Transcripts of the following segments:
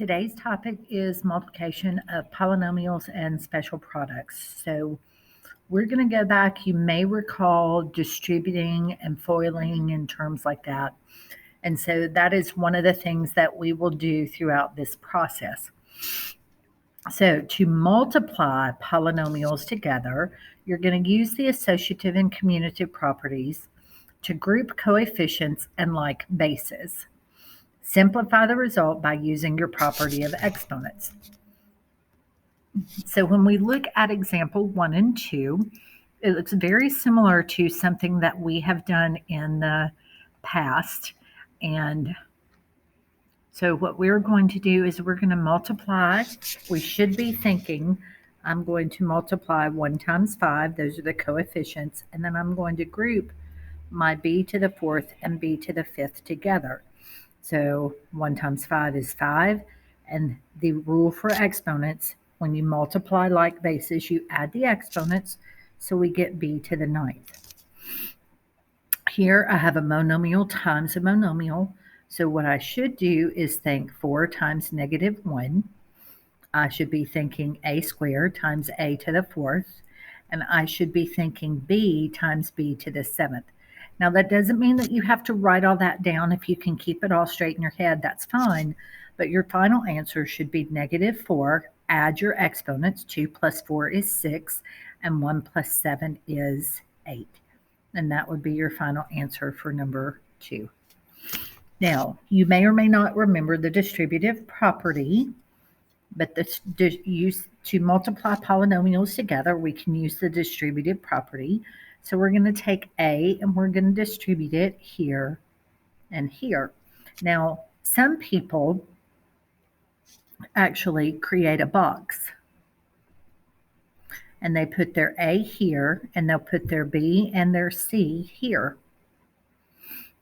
Today's topic is multiplication of polynomials and special products. So we're going to go back. You may recall distributing and foiling and terms like that. And so that is one of the things that we will do throughout this process. So to multiply polynomials together, you're going to use the associative and commutative properties to group coefficients and like bases. Simplify the result by using your property of exponents. So when we look at example 1 and 2, it looks very similar to something that we have done in the past. And so what we're going to do is we're going to multiply. We should be thinking, I'm going to multiply 1 times 5. Those are the coefficients. And then I'm going to group my b to the 4th and b to the 5th together. So 1 times 5 is 5. And the rule for exponents, when you multiply like bases, you add the exponents. So we get b to the 9th. Here I have a monomial times a monomial. So what I should do is think 4 times negative 1. I should be thinking a squared times a to the 4th. And I should be thinking b times b to the 7th. Now, that doesn't mean that you have to write all that down. If you can keep it all straight in your head, that's fine. But your final answer should be negative 4. Add your exponents. 2 plus 4 is 6, and 1 plus 7 is 8. And that would be your final answer for number 2. Now, you may or may not remember the distributive property, but to multiply polynomials together, we can use the distributive property. So we're going to take A and we're going to distribute it here and here. Now, some people actually create a box. And they put their A here, and they'll put their B and their C here.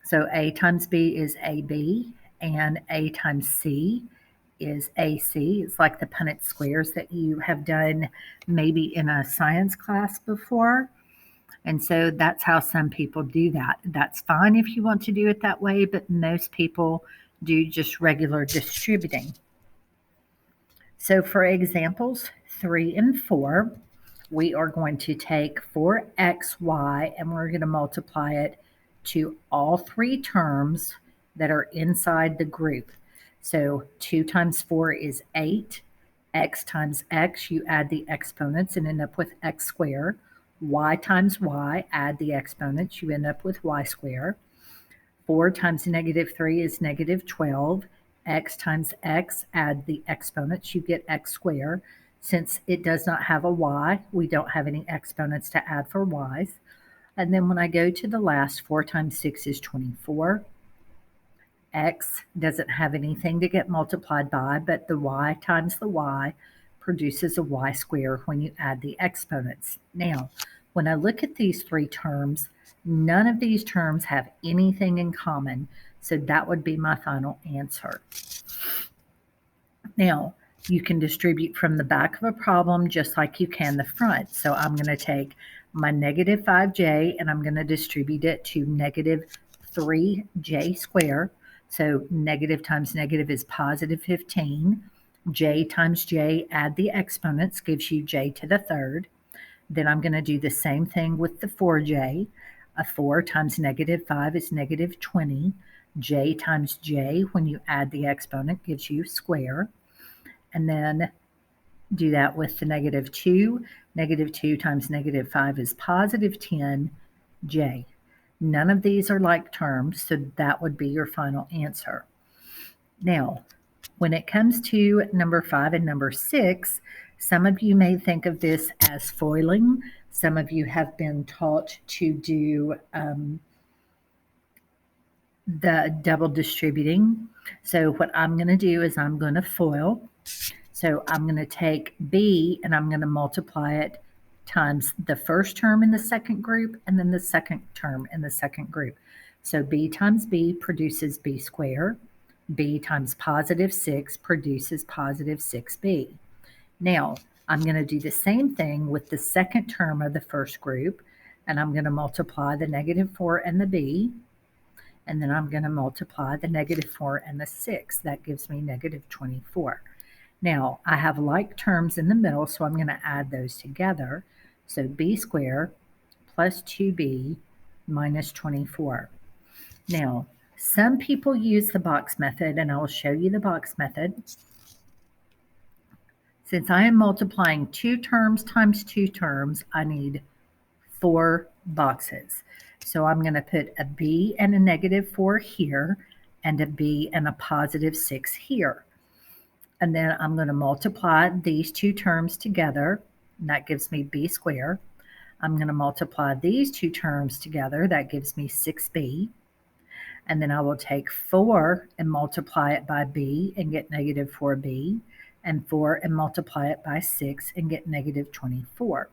So A times B is AB, and A times C is AC. It's like the Punnett squares that you have done maybe in a science class before. And so that's how some people do that. That's fine if you want to do it that way, but most people do just regular distributing. So for examples 3 and 4, we are going to take 4xy and we're going to multiply it to all 3 terms that are inside the group. So 2 times 4 is 8. X times x, you add the exponents and end up with x squared. Y times y, add the exponents, you end up with y squared. 4 times negative 3 is negative 12. X times x, add the exponents, you get x squared. Since it does not have a y, we don't have any exponents to add for y's. And then when I go to the last, 4 times 6 is 24. X doesn't have anything to get multiplied by, but the y times the y produces a y squared when you add the exponents. Now, when I look at these 3 terms, none of these terms have anything in common, so that would be my final answer. Now, you can distribute from the back of a problem just like you can the front. So I'm going to take my negative 5j and I'm going to distribute it to negative 3j squared. So negative times negative is positive 15. J times j, add the exponents, gives you j to the 3rd. Then I'm going to do the same thing with the 4j. A 4 times negative 5 is negative 20. J times j, when you add the exponent, gives you square. And then do that with the negative 2. Negative 2 times negative 5 is positive 10j. None of these are like terms, so that would be your final answer. Now, when it comes to number 5 and number 6, some of you may think of this as foiling. Some of you have been taught to do the double distributing. So what I'm going to do is I'm going to foil. So I'm going to take B and I'm going to multiply it times the first term in the second group and then the second term in the second group. So B times B produces B squared. B times positive 6 produces positive 6b. Now, I'm going to do the same thing with the second term of the first group, and I'm going to multiply the negative 4 and the b. and then I'm going to multiply the negative 4 and the 6. That gives me negative 24. Now, I have like terms in the middle, so I'm going to add those together. So b squared plus 2b minus 24. Now, some people use the box method, and I will show you the box method. Since I am multiplying 2 terms times 2 terms, I need 4 boxes. So I'm going to put a b and a negative 4 here, and a b and a positive 6 here. And then I'm going to multiply these 2 terms together, and that gives me b squared. I'm going to multiply these 2 terms together, that gives me 6b. And then I will take 4 and multiply it by b and get negative 4b, and 4 and multiply it by 6 and get negative 24.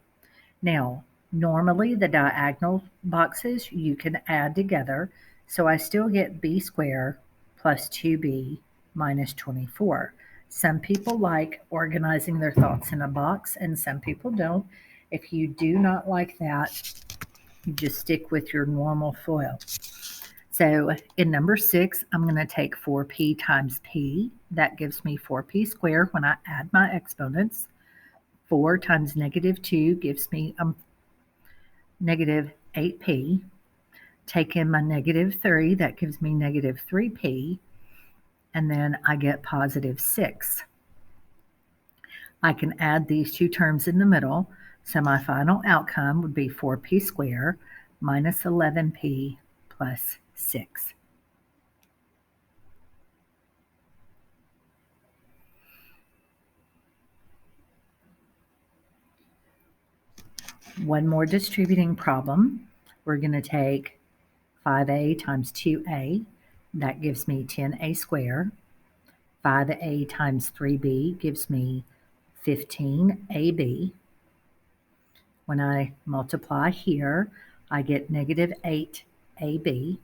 Now, normally the diagonal boxes you can add together, so I still get b squared plus 2b minus 24. Some people like organizing their thoughts in a box, and some people don't. If you do not like that, you just stick with your normal FOIL. So in number 6, I'm going to take 4p times p. That gives me 4p squared when I add my exponents. 4 times negative 2 gives me negative 8p. Take in my negative 3, that gives me negative 3p. And then I get positive 6. I can add these 2 terms in the middle, so my final outcome would be 4p squared minus 11p plus 6. One more distributing problem. We're going to take 5a times 2a. That gives me 10a squared. 5a times 3b gives me 15ab. When I multiply here, I get negative 8ab,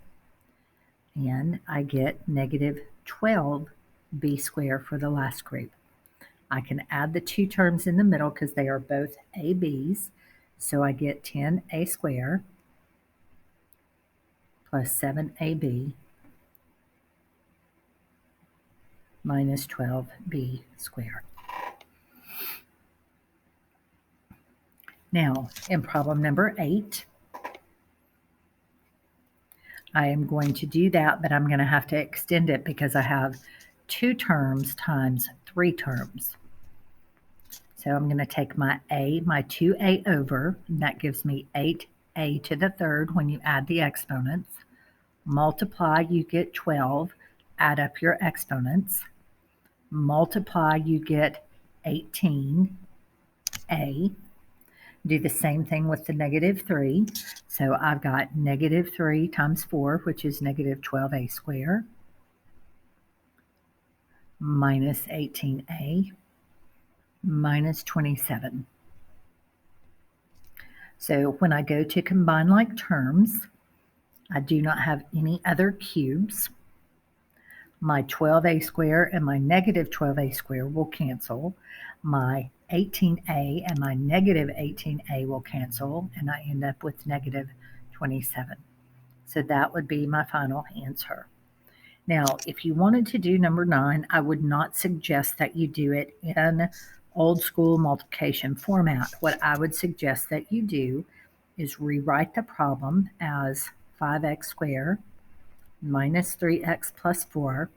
and I get negative 12b squared for the last group. I can add the 2 terms in the middle because they are both ab's, so I get 10a squared plus 7ab minus 12b squared. Now, in problem number 8, I am going to do that, but I'm going to have to extend it because I have 2 terms times 3 terms. So I'm going to take my 2a over, and that gives me 8a to the third when you add the exponents. Multiply, you get 12. Add up your exponents. Multiply, you get 18a. Do the same thing with the negative 3. So I've got negative 3 times 4, which is negative 12a squared, minus 18a, minus 27. So when I go to combine like terms, I do not have any other cubes. My 12a squared and my negative 12a squared will cancel. My 18a and my negative 18a will cancel, and I end up with negative 27. So that would be my final answer. Now, if you wanted to do number 9, I would not suggest that you do it in old school multiplication format. What I would suggest that you do is rewrite the problem as 5x squared minus 3x plus 4,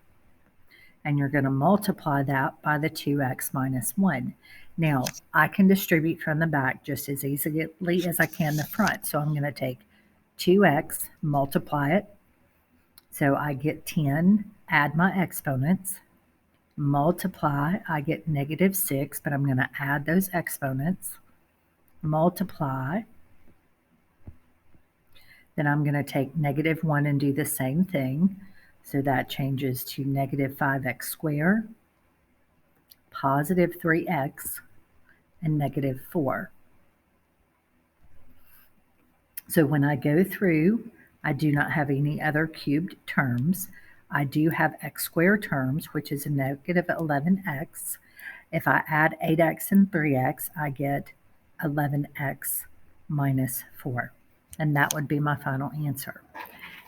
and you're going to multiply that by the 2x minus 1. Now, I can distribute from the back just as easily as I can the front. So I'm going to take 2x, multiply it. So I get 10, add my exponents, multiply, I get negative 6, but I'm going to add those exponents, multiply. Then I'm going to take negative 1 and do the same thing. So that changes to negative 5x squared, positive 3x, and negative 4. So when I go through, I do not have any other cubed terms. I do have x squared terms, which is a negative 11x. If I add 8x and 3x, I get 11x minus 4. And that would be my final answer.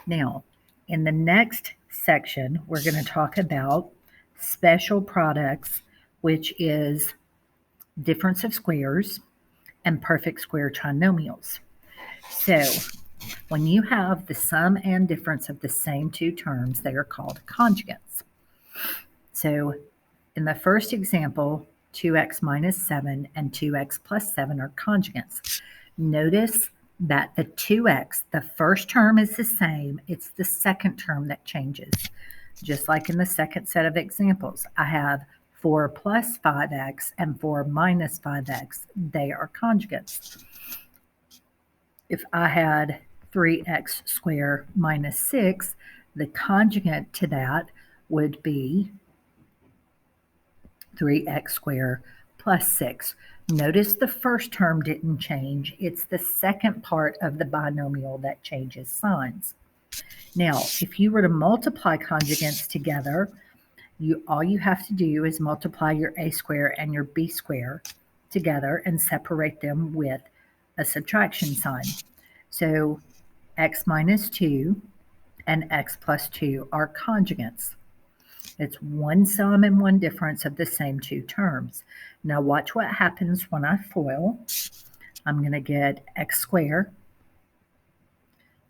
Now, in the next section, we're going to talk about special products, which is difference of squares and perfect square trinomials. So when you have the sum and difference of the same two terms, they are called conjugates. So in the first example, 2x minus 7 and 2x plus 7 are conjugates. Notice that the 2x, the first term is the same. It's the second term that changes. Just like in the second set of examples, I have 4 plus 5x and 4 minus 5x. They are conjugates. If I had 3x squared minus 6, the conjugate to that would be 3x squared plus 6. Notice the first term didn't change. It's the second part of the binomial that changes signs. Now, if you were to multiply conjugates together, all you have to do is multiply your a squared and your b squared together and separate them with a subtraction sign. So x minus 2 and x plus 2 are conjugates. It's one sum and one difference of the same two terms. Now watch what happens when I FOIL. I'm going to get x squared.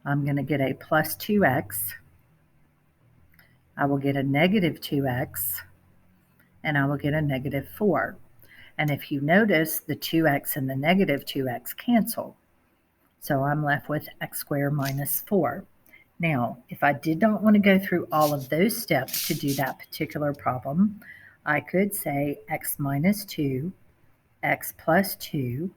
I'm going to get a plus 2x. I will get a negative 2x. And I will get a negative 4. And if you notice, the 2x and the negative 2x cancel. So I'm left with x squared minus 4. Now, if I did not want to go through all of those steps to do that particular problem, I could say x minus 2, x plus 2,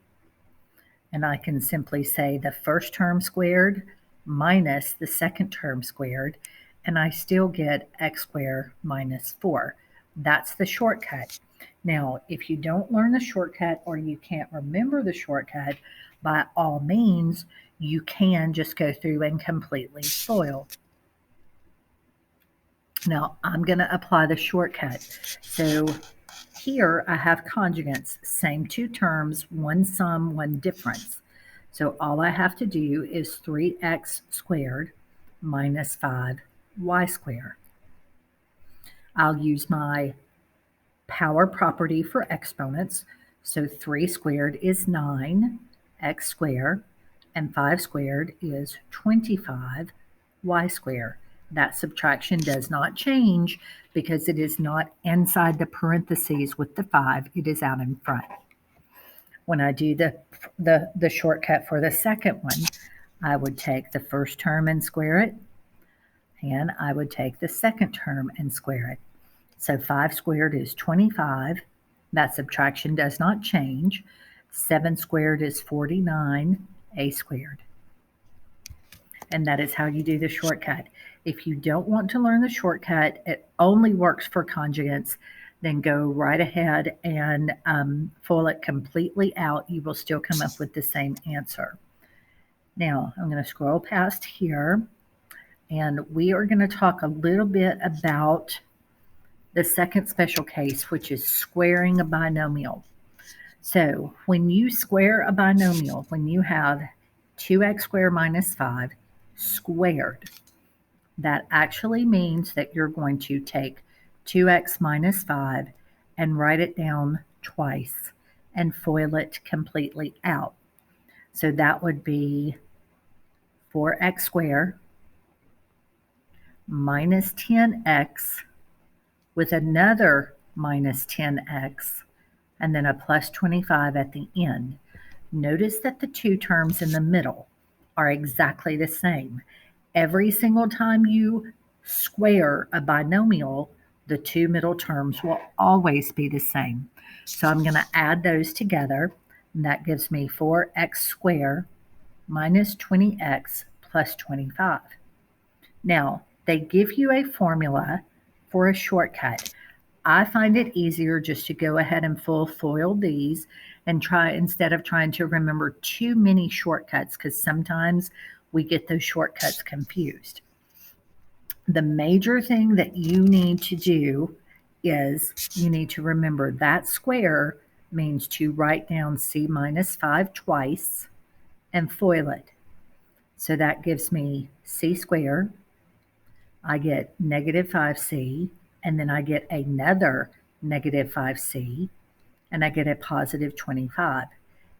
and I can simply say the first term squared minus the second term squared, and I still get x squared minus 4. That's the shortcut. Now, if you don't learn the shortcut or you can't remember the shortcut, by all means, you can just go through and completely FOIL. Now, I'm going to apply the shortcut. So here I have conjugates, same two terms, one sum, one difference. So all I have to do is 3x squared minus 5y squared. I'll use my power property for exponents. So 3 squared is 9, x squared, and 5 squared is 25, y squared. That subtraction does not change because it is not inside the parentheses with the 5. It is out in front. When I do the shortcut for the second one, I would take the first term and square it, and I would take the second term and square it. So 5 squared is 25. That subtraction does not change. 7 squared is 49, a squared. And that is how you do the shortcut. If you don't want to learn the shortcut, it only works for conjugates, then go right ahead and FOIL it completely out. You will still come up with the same answer. Now, I'm going to scroll past here, and we are going to talk a little bit about the second special case, which is squaring a binomial. So when you square a binomial, when you have 2x squared minus 5 squared, that actually means that you're going to take 2x minus 5 and write it down twice and FOIL it completely out. So that would be 4x squared minus 10x with another minus 10x, and then a plus 25 at the end. Notice that the two terms in the middle are exactly the same. Every single time you square a binomial, the two middle terms will always be the same. So I'm going to add those together, and that gives me 4x squared minus 20x plus 25. Now, they give you a formula for a shortcut. I find it easier just to go ahead and full FOIL these and try, instead of trying to remember too many shortcuts, because sometimes we get those shortcuts confused. The major thing that you need to do is you need to remember that square means to write down c minus 5 twice and FOIL it. So that gives me c squared I get negative 5c, and then I get another negative 5c, and I get a positive 25.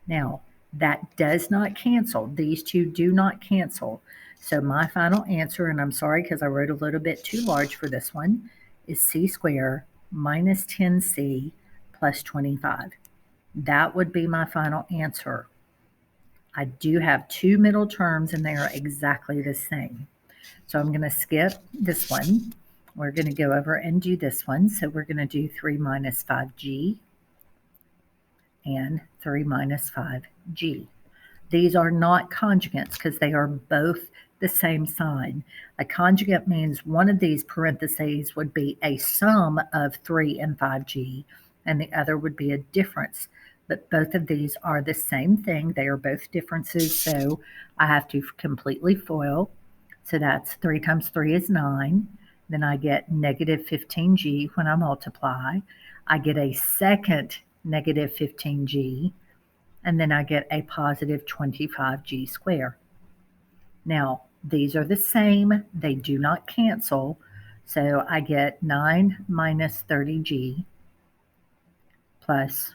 Now, that does not cancel. These two do not cancel. So my final answer, and I'm sorry because I wrote a little bit too large for this one, is c squared minus 10c plus 25. That would be my final answer. I do have two middle terms and they are exactly the same. So I'm going to skip this one. We're going to go over and do this one. So we're going to do 3 minus 5g and 3 minus 5g. These are not conjugates because they are both the same sign. A conjugate means one of these parentheses would be a sum of 3 and 5g, and the other would be a difference. But both of these are the same thing. They are both differences, so I have to completely FOIL. So that's 3 times 3 is 9. Then I get negative 15g when I multiply. I get a second negative 15g, and then I get a positive 25g squared. Now, these are the same. They do not cancel. So I get 9 minus 30g plus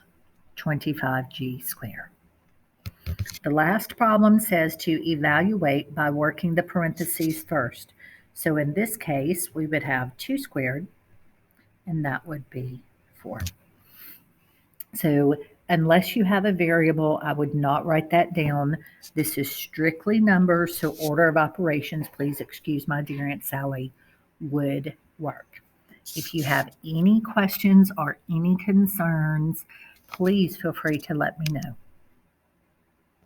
25g squared. The last problem says to evaluate by working the parentheses first. So in this case, we would have 2 squared, and that would be 4. So unless you have a variable, I would not write that down. This is strictly numbers, so order of operations, please excuse my dear Aunt Sally, would work. If you have any questions or any concerns, please feel free to let me know.